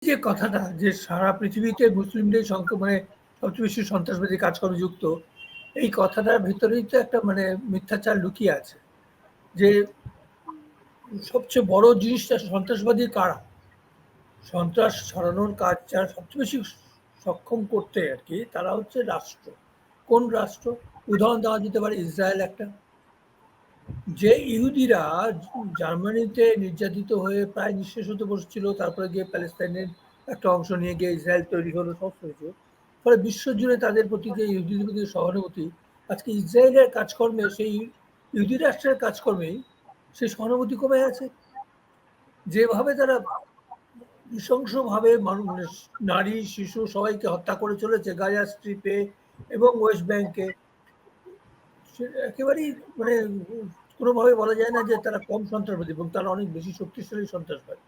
যে কথাটা যে সারা পৃথিবীতে মুসলিমদের মানে সবচেয়ে বেশি সন্ত্রাসবাদী কাজকর্মে যুক্ত, এই কথাটার ভিতরেই তো একটা মানে মিথ্যাচার লুকিয়ে আছে। যে সবচেয়ে বড় জিনিসটা সন্ত্রাসবাদী কারা, সন্ত্রাস ছড়ানোর কাজ যারা সবচেয়ে বেশি সক্ষম করতে আর কি, তারা হচ্ছে রাষ্ট্র। কোন রাষ্ট্র? উদাহরণ দেওয়া যেতে পারে ইসরায়েল একটা। যে ইহুদিরা জার্মানিতে নির্যাতিত হয়ে প্রায় নিঃশেষ হতে বসছিল, তারপরে গিয়ে প্যালেস্তাইনের একটা অংশ নিয়ে গিয়ে ইসরায়েল তৈরি হলো, সব হয়েছে। ফলে বিশ্বজুড়ে তাদের প্রতি যে ইহুদিদের প্রতি সহানুভূতি, আজকে ইসরায়েলের কাজকর্মে, সেই ইহুদি রাষ্ট্রের কাজকর্মেই সেই সহানুভূতি কমে আছে। যেভাবে তারা নৃশংসভাবে মানুষ, নারী, শিশু সবাইকে হত্যা করে চলেছে গাজা স্ট্রিপে এবং ওয়েস্ট ব্যাংকে, একেবারেই মানে কোনোভাবে বলা যায় না যে তারা কম সন্ত্রাসবাদী, এবং তারা অনেক বেশি শক্তিশালী সন্ত্রাসবাদী।